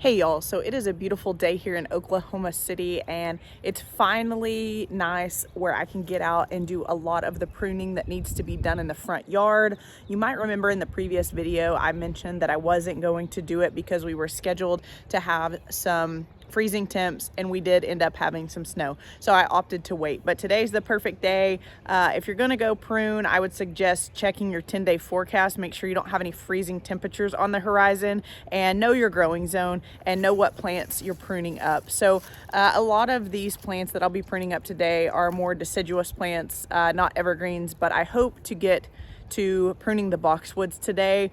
Hey y'all, so it is a beautiful day here in Oklahoma City and it's finally nice where I can get out and do a lot of the pruning that needs to be done in the front yard. You might remember in the previous video I mentioned that I wasn't going to do it because we were scheduled to have some freezing temps and we did end up having some snow, so I opted to wait. But today's the perfect day. If you're gonna go prune, I would suggest checking your 10-day forecast. Make sure you don't have any freezing temperatures on the horizon, and know your growing zone and know what plants you're pruning up. So a lot of these plants that I'll be pruning up today are more deciduous plants, not evergreens, but I hope to get to pruning the boxwoods today.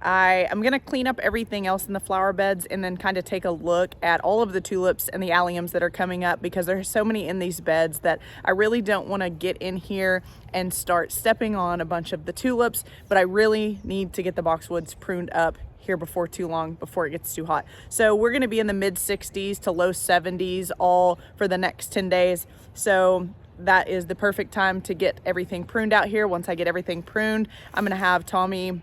I'm gonna clean up everything else in the flower beds and then kind of take a look at all of the tulips and the alliums that are coming up, because there's so many in these beds that I really don't want to get in here and start stepping on a bunch of the tulips, but I really need to get the boxwoods pruned up here before too long, before it gets too hot. So we're going to be in the mid 60s to low 70s all for the next 10 days. So that is the perfect time to get everything pruned out here. Once I get everything pruned, I'm going to have Tommy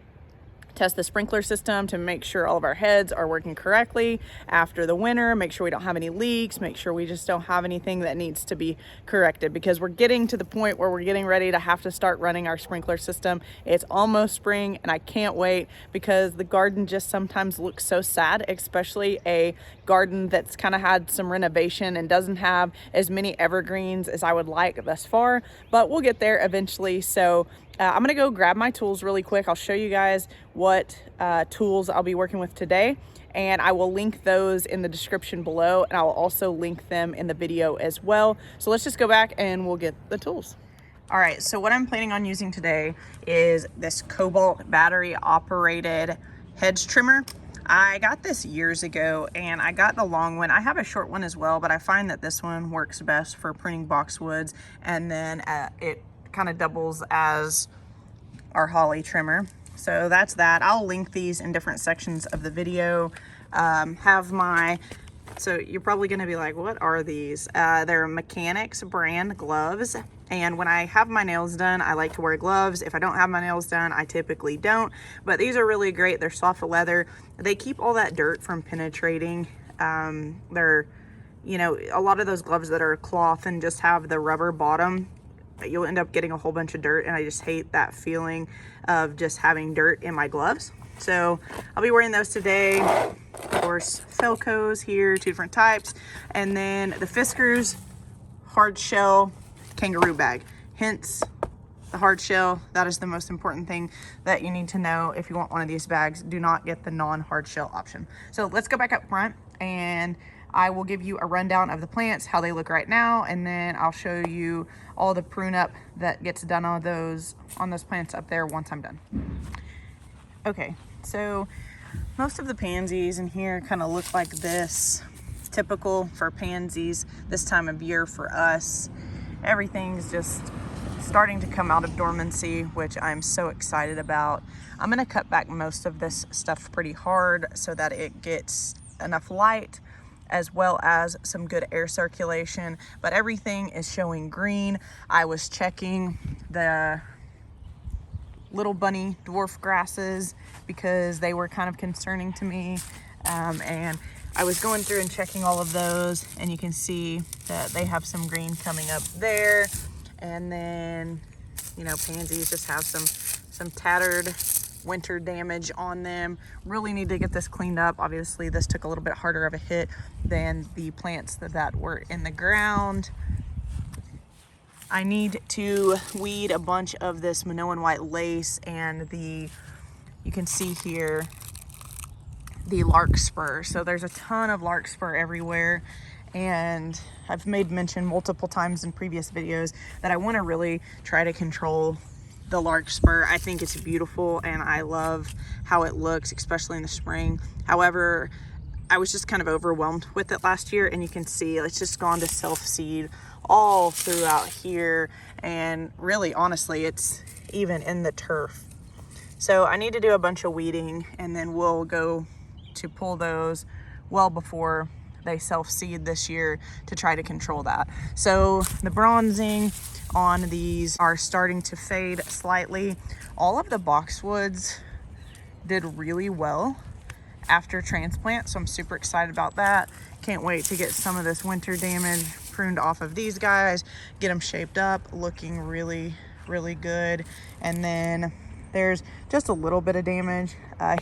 test the sprinkler system to make sure all of our heads are working correctly after the winter, make sure we don't have any leaks, make sure we just don't have anything that needs to be corrected, because we're getting to the point where we're getting ready to have to start running our sprinkler system. It's almost spring and I can't wait, because the garden just sometimes looks so sad, especially a garden that's kind of had some renovation and doesn't have as many evergreens as I would like thus far, but we'll get there eventually. So I'm gonna go grab my tools really quick. I'll show you guys what tools I'll be working with today, and I will link those in the description below, and I will also link them in the video as well. So let's just go back and we'll get the tools. All right, so what I'm planning on using today is this Cobalt battery operated hedge trimmer. I got this years ago and I got the long one. I have a short one as well, but I find that this one works best for pruning boxwoods, and then it kind of doubles as our holly trimmer. So that's that. I'll link these in different sections of the video. So you're probably going to be like, what are these? They're Mechanics brand gloves. And when I have my nails done, I like to wear gloves. If I don't have my nails done, I typically don't. But these are really great. They're soft leather. They keep all that dirt from penetrating. They're, you know, a lot of those gloves that are cloth and just have the rubber bottom, you'll end up getting a whole bunch of dirt, and I just hate that feeling of just having dirt in my gloves. So I'll be wearing those today. Of course, Felco's here, 2 different types, and then the Fiskars hard shell kangaroo bag. Hence the hard shell. That is the most important thing that you need to know if you want one of these bags. Do not get the non-hard shell option. So let's go back up front and I will give you a rundown of the plants, how they look right now, and then I'll show you all the prune up that gets done on those plants up there once I'm done. Okay, so most of the pansies in here kind of look like this. Typical for pansies this time of year for us. Everything's just starting to come out of dormancy, which I'm so excited about. I'm gonna cut back most of this stuff pretty hard so that it gets enough light as well as some good air circulation, but everything is showing green. I was checking the little bunny dwarf grasses because they were kind of concerning to me, and I was going through and checking all of those, and you can see that they have some green coming up there. And then, you know, pansies just have some tattered winter damage on them. Really need to get this cleaned up. Obviously this took a little bit harder of a hit than the plants that were in the ground. I need to weed a bunch of this Minoan white lace and you can see here the larkspur. So there's a ton of larkspur everywhere, and I've made mention multiple times in previous videos that I want to really try to control the larkspur. I think it's beautiful and I love how it looks, especially in the spring. However, I was just kind of overwhelmed with it last year, and you can see it's just gone to self-seed all throughout here, and really honestly it's even in the turf. So I need to do a bunch of weeding, and then we'll go to pull those well before they self-seed this year to try to control that. So the bronzing on these are starting to fade slightly. All of the boxwoods did really well, after transplant, so I'm super excited about that. Can't wait to get some of this winter damage pruned off of these guys, get them shaped up, looking really, really good. And then there's just a little bit of damage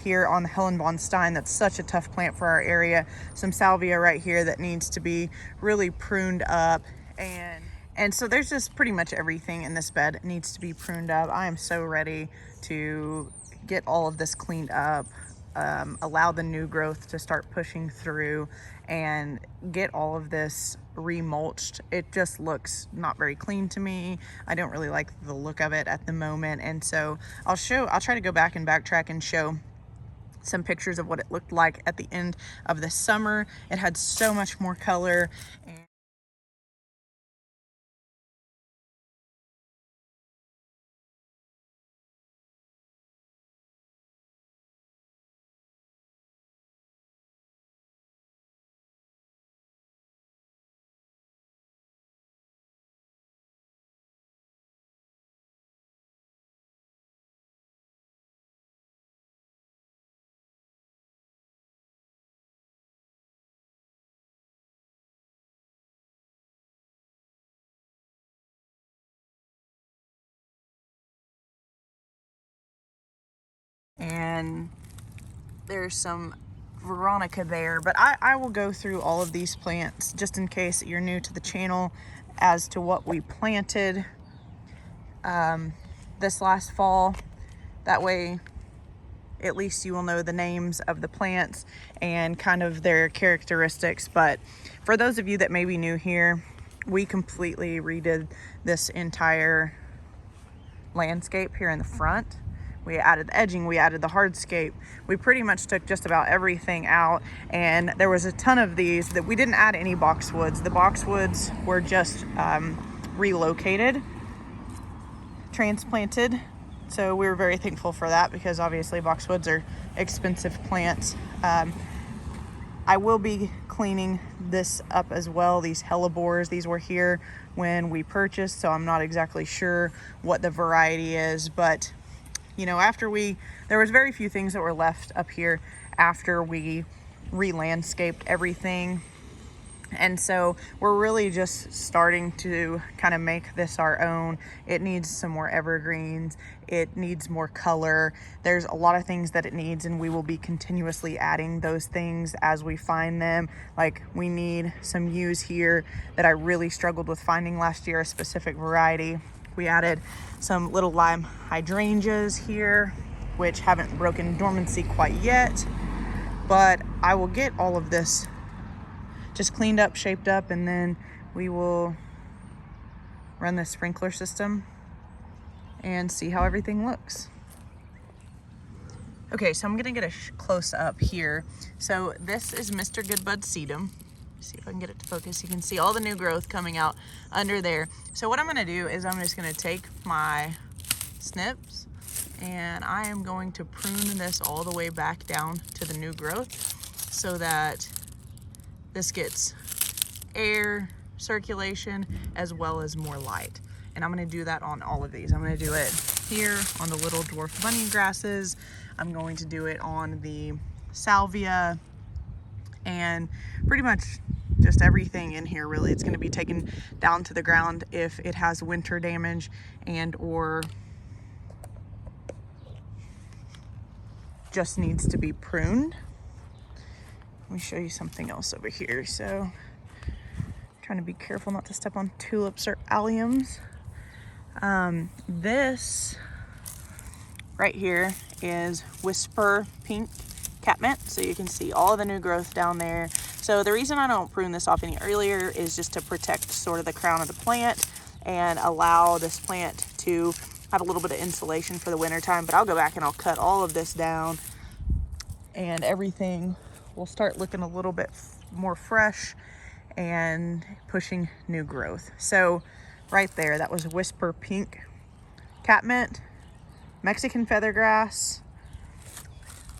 here on the Helen von Stein. That's such a tough plant for our area. Some salvia right here that needs to be really pruned up. And so there's just pretty much everything in this bed needs to be pruned up. I am so ready to get all of this cleaned up, allow the new growth to start pushing through, and get all of this remulched. It just looks not very clean to me. I don't really like the look of it at the moment. And so I'll try to go back and backtrack and show some pictures of what it looked like at the end of the summer. It had so much more color. And there's some Veronica there, but I will go through all of these plants just in case you're new to the channel as to what we planted this last fall. That way at least you will know the names of the plants and kind of their characteristics. But for those of you that may be new here, we completely redid this entire landscape here in the front. We added the edging, we added the hardscape. We pretty much took just about everything out, and there was a ton of these that we didn't add any boxwoods. The boxwoods were just relocated, transplanted. So we were very thankful for that because obviously boxwoods are expensive plants. I will be cleaning this up as well. These hellebores, these were here when we purchased, so I'm not exactly sure what the variety is, but you know, there was very few things that were left up here after we re-landscaped everything. And so we're really just starting to kind of make this our own. It needs some more evergreens. It needs more color. There's a lot of things that it needs, and we will be continuously adding those things as we find them. Like we need some yews here that I really struggled with finding last year, a specific variety. We added some little lime hydrangeas here, which haven't broken dormancy quite yet, but I will get all of this just cleaned up, shaped up, and then we will run the sprinkler system and see how everything looks. Okay, so I'm gonna get a close up here. So this is Mr. Goodbud sedum. See if I can get it to focus. You can see all the new growth coming out under there. So what I'm gonna do is I'm just gonna take my snips and I am going to prune this all the way back down to the new growth so that this gets air circulation as well as more light. And I'm gonna do that on all of these. I'm gonna do it here on the little dwarf bunny grasses. I'm going to do it on the salvia and pretty much just everything in here really. It's gonna be taken down to the ground if it has winter damage and or just needs to be pruned. Let me show you something else over here. So trying to be careful not to step on tulips or alliums. This right here is Whisper Pink Catmint. So you can see all of the new growth down there. So the reason I don't prune this off any earlier is just to protect sort of the crown of the plant and allow this plant to have a little bit of insulation for the winter time. But I'll go back and I'll cut all of this down and everything will start looking a little bit more fresh and pushing new growth. So right there, that was Whisper Pink Catmint, Mexican feathergrass.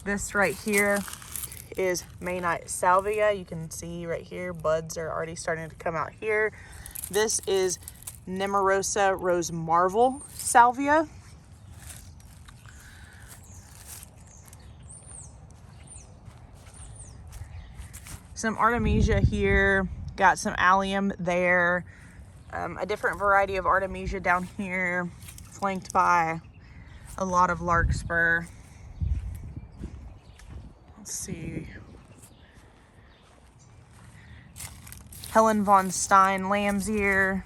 This right here is Maynite salvia. You can see right here, buds are already starting to come out here. This is Nemorosa Rose Marvel salvia. some Artemisia here, got some allium there, a different variety of Artemisia down here, flanked by a lot of larkspur. Let's see. Helen von Stein lamb's ear.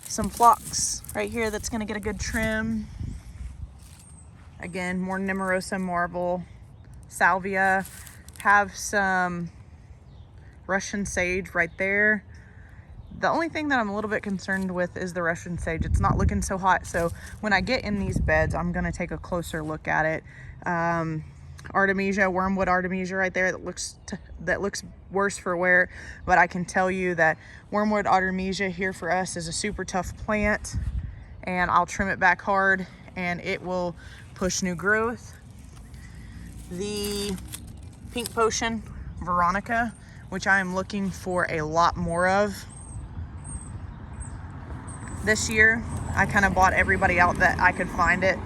Some phlox right here that's gonna get a good trim. Again, more Nemorosa marble, salvia. Have some Russian sage right there. The only thing that I'm a little bit concerned with is the Russian sage. It's not looking so hot, so when I get in these beds, I'm gonna take a closer look at it. Artemisia, Wormwood Artemisia right there, that looks worse for wear, but I can tell you that Wormwood Artemisia here for us is a super tough plant, and I'll trim it back hard and it will push new growth. The Pink Potion Veronica, which I am looking for a lot more of this year. I kind of bought everybody out that I could find it.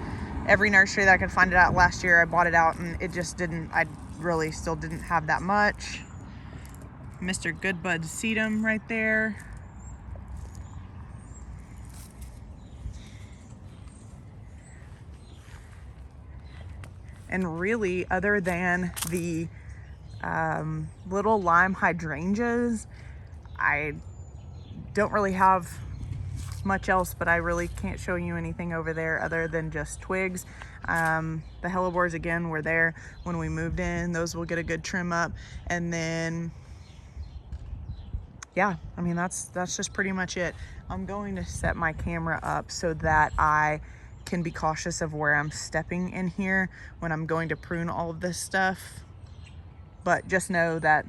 Every nursery that I could find it at last year, I bought it out, and it just didn't, I really still didn't have that much. Mr. Goodbud Sedum right there. And really, other than the little lime hydrangeas, I don't really have much else, but I really can't show you anything over there other than just twigs. The hellebores, again, were there when we moved in. Those will get a good trim up. And then, yeah, I mean, that's just pretty much it. I'm going to set my camera up so that I can be cautious of where I'm stepping in here when I'm going to prune all of this stuff. But just know that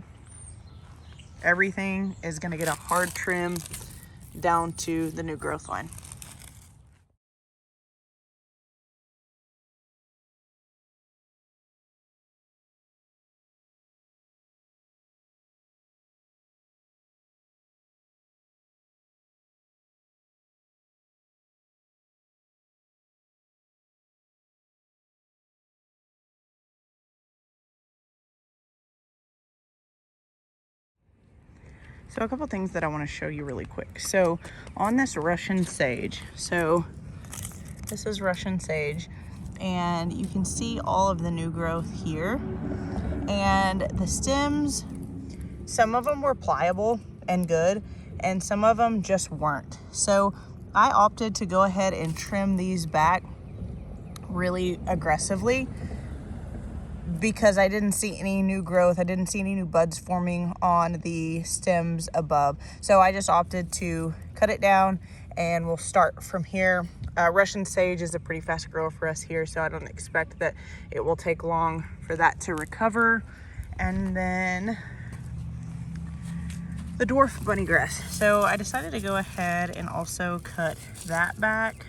everything is going to get a hard trim down to the new growth line. So a couple things that I want to show you really quick. So on this Russian sage, so this is Russian sage, and you can see all of the new growth here. And the stems, some of them were pliable and good, and some of them just weren't. So I opted to go ahead and trim these back really aggressively because I didn't see any new growth. I didn't see any new buds forming on the stems above. So I just opted to cut it down, and we'll start from here. Russian sage is a pretty fast grower for us here, so I don't expect that it will take long for that to recover. And then the dwarf bunny grass. So I decided to go ahead and also cut that back.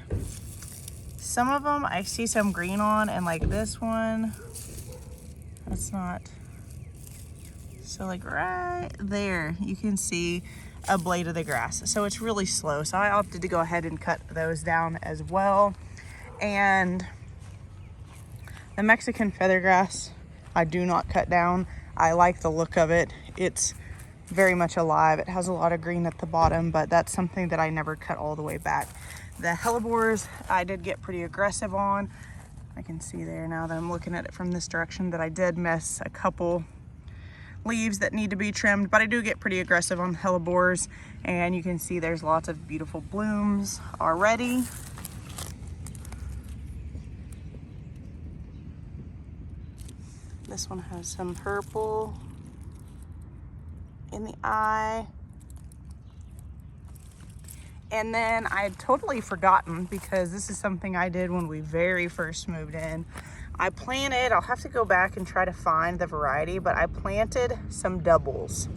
Some of them I see some green on, and like this one, that's not. So like right there, you can see a blade of the grass. So it's really slow. So I opted to go ahead and cut those down as well. And the Mexican feathergrass, I do not cut down. I like the look of it. It's very much alive. It has a lot of green at the bottom, but that's something that I never cut all the way back. The hellebores, I did get pretty aggressive on. I can see there now that I'm looking at it from this direction that I did miss a couple leaves that need to be trimmed, but I do get pretty aggressive on the hellebores, and you can see there's lots of beautiful blooms already. This one has some purple in the eye. And then I had totally forgotten, because this is something I did when we very first moved in. I planted, I'll have to go back and try to find the variety, but I planted some doubles.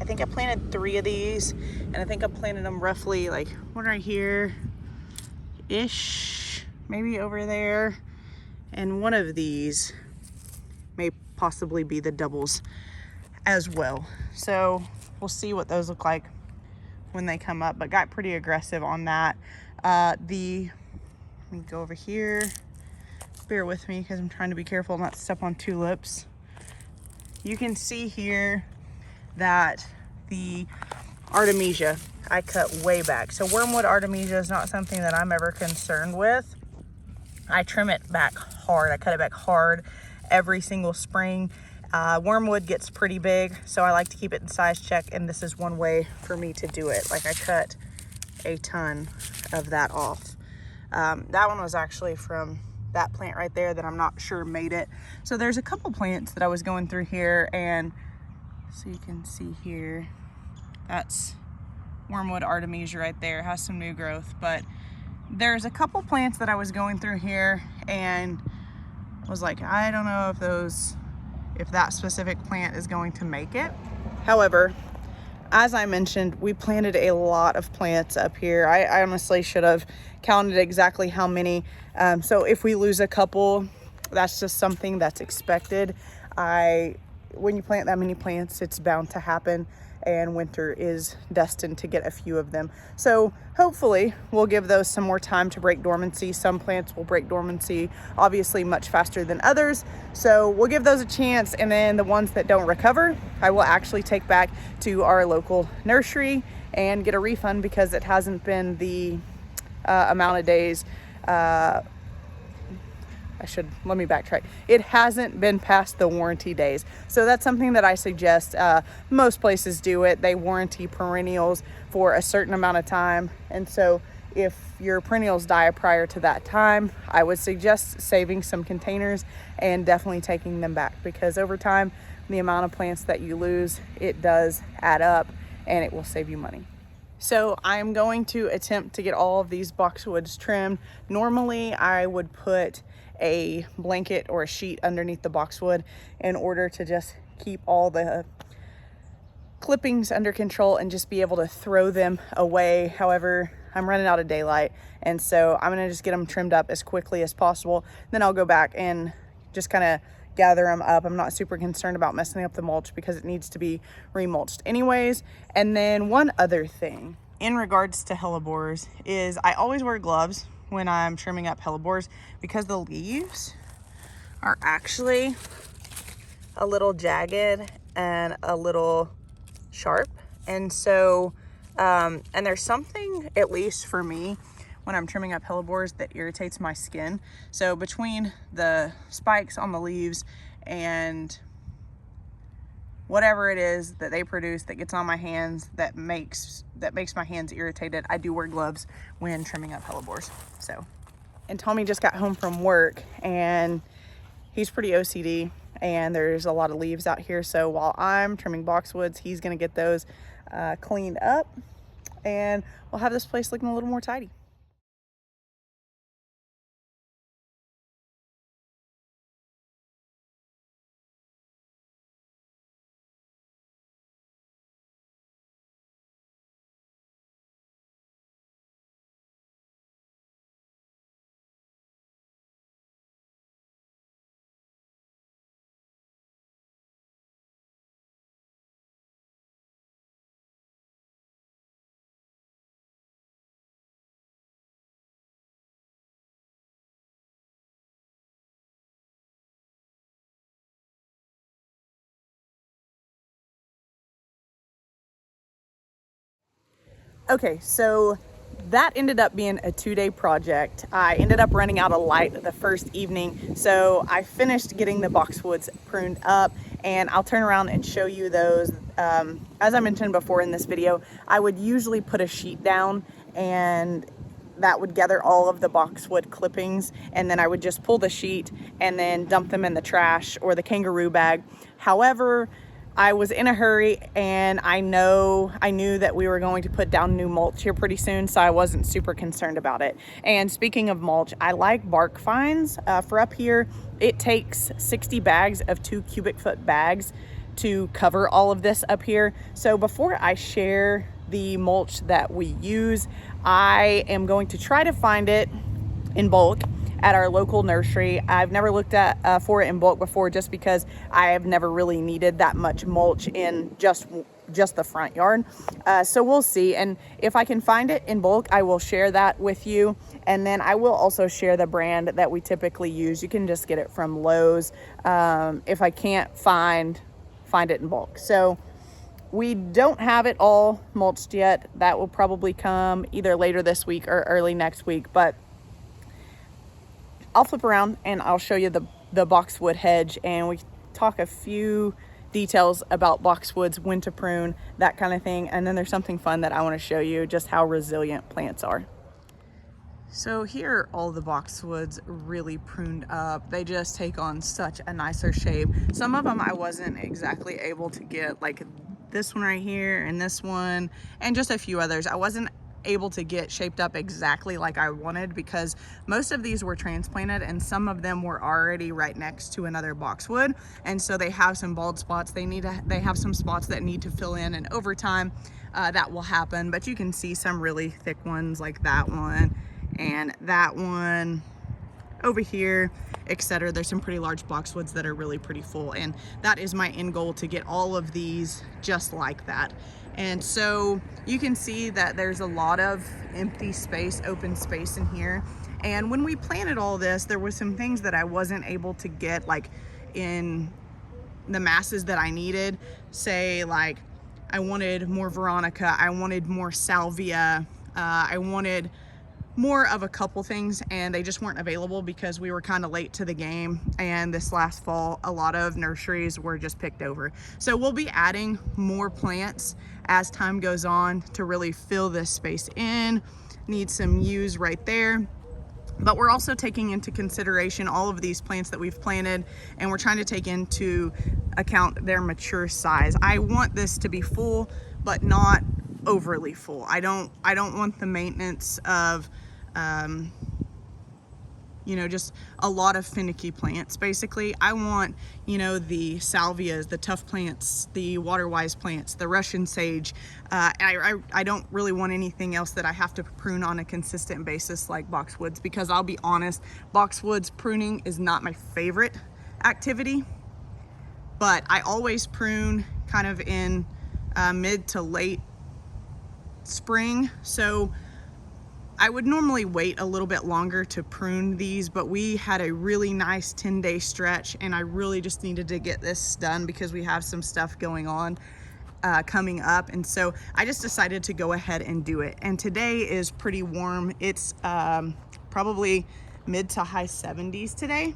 I think I planted 3 of these, and I think I planted them roughly like one right here-ish, maybe over there. And one of these may possibly be the doubles as well. So we'll see what those look like when they come up, but got pretty aggressive on that. Let me go over here. bear with me because I'm trying to be careful not to step on tulips. You can see here that the Artemisia I cut way back. So Wormwood Artemisia is not something that I'm ever concerned with. I trim it back hard. I cut it back hard every single spring. Wormwood gets pretty big, so I like to keep it in size check, and this is one way for me to do it. Like, I cut a ton of that off. That one was actually from that plant right there that I'm not sure made it. So there's a couple plants that I was going through here, and so you can see here, that's Wormwood Artemisia right there. It has some new growth, but there's a couple plants that I was going through here and was like, I don't know if that specific plant is going to make it. However, as I mentioned, we planted a lot of plants up here. I honestly should have counted exactly how many. So if we lose a couple, that's just something that's expected. When you plant that many plants, it's bound to happen, and winter is destined to get a few of them. So hopefully we'll give those some more time to break dormancy. Some plants will break dormancy obviously much faster than others. So we'll give those a chance, and then the ones that don't recover, I will actually take back to our local nursery and get a refund because it hasn't been the amount of days. Let me backtrack. It hasn't been past the warranty days. So that's something that I suggest. Most places do it. They warranty perennials for a certain amount of time. And so if your perennials die prior to that time, I would suggest saving some containers and definitely taking them back, because over time, the amount of plants that you lose, it does add up, and it will save you money. So I'm going to attempt to get all of these boxwoods trimmed. Normally I would put a blanket or a sheet underneath the boxwood in order to just keep all the clippings under control and just be able to throw them away. However, I'm running out of daylight, and so I'm gonna just get them trimmed up as quickly as possible. Then I'll go back and just kind of gather them up. I'm not super concerned about messing up the mulch because it needs to be remulched anyways. And then one other thing in regards to hellebores is I always wear gloves when I'm trimming up hellebores because the leaves are actually a little jagged and a little sharp. And so, and there's something, at least for me, when I'm trimming up hellebores that irritates my skin. So between the spikes on the leaves and whatever it is that they produce that gets on my hands that makes my hands irritated, I do wear gloves when trimming up hellebores. So, and Tommy just got home from work and he's pretty OCD, and there's a lot of leaves out here. So while I'm trimming boxwoods, he's gonna get those cleaned up, and we'll have this place looking a little more tidy. Okay, so that ended up being a 2-day project. I ended up running out of light the first evening, so I finished getting the boxwoods pruned up, and I'll turn around and show you those. As I mentioned before in this video, I would usually put a sheet down, and that would gather all of the boxwood clippings, and then I would just pull the sheet and then dump them in the trash or the kangaroo bag. However, I was in a hurry, and I knew that we were going to put down new mulch here pretty soon, so I wasn't super concerned about it. And speaking of mulch, I like bark fines. For up here, it takes 60 bags of 2 cubic foot bags to cover all of this up here. So before I share the mulch that we use, I am going to try to find it in bulk at our local nursery. I've never looked at for it in bulk before, just because I have never really needed that much mulch in just the front yard. So we'll see, and if I can find it in bulk, I will share that with you. And then I will also share the brand that we typically use. You can just get it from Lowe's if I can't find it in bulk. So we don't have it all mulched yet. That will probably come either later this week or early next week, but I'll flip around and I'll show you the boxwood hedge, and we talk a few details about boxwoods, when to prune, that kind of thing. And then there's something fun that I want to show you, just how resilient plants are. So here, all the boxwoods really pruned up. They just take on such a nicer shape. Some of them I wasn't exactly able to get, like this one right here and this one and just a few others. I wasn't able to get shaped up exactly like I wanted, because most of these were transplanted and some of them were already right next to another boxwood, and so they have some bald spots. They have some spots that need to fill in, and over time that will happen. But you can see some really thick ones like that one and that one over here, etc. There's some pretty large boxwoods that are really pretty full, and that is my end goal, to get all of these just like that. And so you can see that there's a lot of empty space, open space in here. And when we planted all this, there were some things that I wasn't able to get like in the masses that I needed. Say like I wanted more Veronica, I wanted more Salvia, I wanted more of a couple things, and they just weren't available because we were kind of late to the game, and this last fall a lot of nurseries were just picked over. So we'll be adding more plants as time goes on to really fill this space in. Need some yews right there, but we're also taking into consideration all of these plants that we've planted, and we're trying to take into account their mature size. I want this to be full, but not overly full. I don't want the maintenance of you know, just a lot of finicky plants. Basically, I want, you know, the salvias, the tough plants, the water-wise plants, the Russian sage. I don't really want anything else that I have to prune on a consistent basis like boxwoods, because I'll be honest, boxwoods pruning is not my favorite activity, but I always prune kind of in mid to late spring. So I would normally wait a little bit longer to prune these, but we had a really nice 10-day stretch, and I really just needed to get this done because we have some stuff going on coming up, and so I just decided to go ahead and do it. And today is pretty warm. It's probably mid to high 70s today,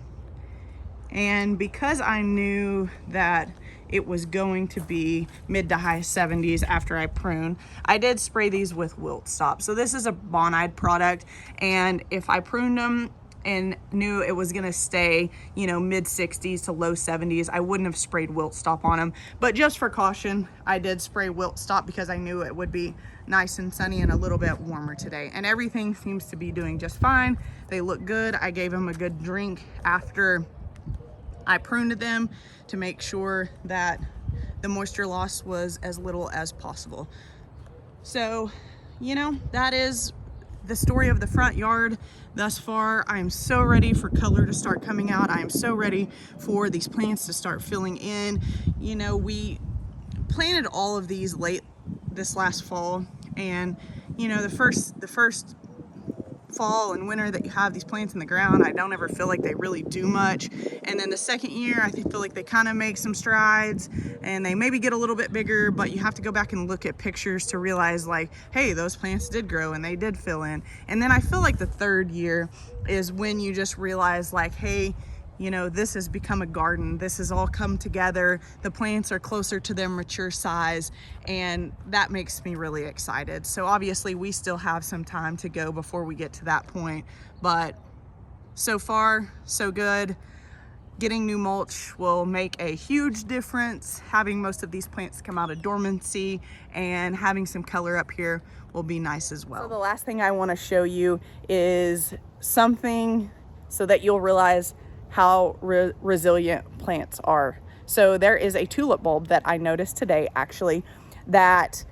and because I knew that it was going to be mid to high 70s after I prune, I did spray these with wilt stop. So this is a Bonide product, and if I pruned them and knew it was gonna stay, you know, mid 60s to low 70s, I wouldn't have sprayed wilt stop on them. But just for caution, I did spray wilt stop because I knew it would be nice and sunny and a little bit warmer today. And everything seems to be doing just fine. They look good. I gave them a good drink after I pruned them to make sure that the moisture loss was as little as possible. So, you know, that is the story of the front yard thus far. I am so ready for color to start coming out. I am so ready for these plants to start filling in. You know, we planted all of these late this last fall, and you know, the first fall and winter that you have these plants in the ground, I don't ever feel like they really do much. And then the second year, I feel like they kind of make some strides and they maybe get a little bit bigger, but you have to go back and look at pictures to realize like, hey, those plants did grow and they did fill in. And then I feel like the third year is when you just realize like, hey, you know, this has become a garden. This has all come together. The plants are closer to their mature size, and that makes me really excited. So obviously we still have some time to go before we get to that point, but so far so good. Getting new mulch will make a huge difference. Having most of these plants come out of dormancy and having some color up here will be nice as well. So the last thing I want to show you is something so that you'll realize how resilient plants are. So there is a tulip bulb that I noticed today actually that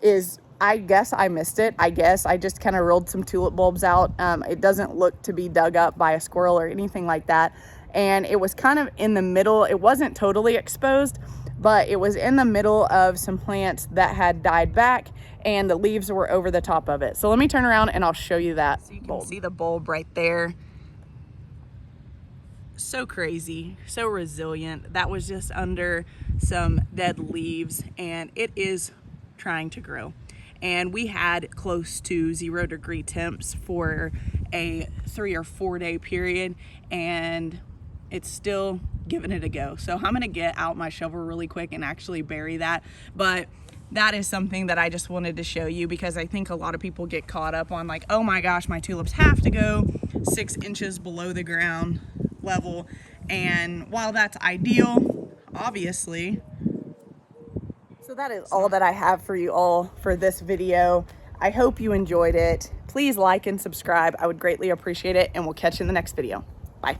is I guess I missed it. I guess I just kind of rolled some tulip bulbs out. It doesn't look to be dug up by a squirrel or anything like that. And it was kind of in the middle. It wasn't totally exposed, but it was in the middle of some plants that had died back and the leaves were over the top of it. So let me turn around and I'll show you that. So you can see the bulb right there. So crazy, so resilient. That was just under some dead leaves and it is trying to grow. And we had close to 0-degree temps for a 3 or 4 day period, and it's still giving it a go. So I'm gonna get out my shovel really quick and actually bury that. But that is something that I just wanted to show you, because I think a lot of people get caught up on like, oh my gosh, my tulips have to go 6 inches below the ground level. And while that's ideal, obviously, so that is all that I have for you all for this video. I hope you enjoyed it. Please like and subscribe. I would greatly appreciate it, and we'll catch you in the next video. Bye.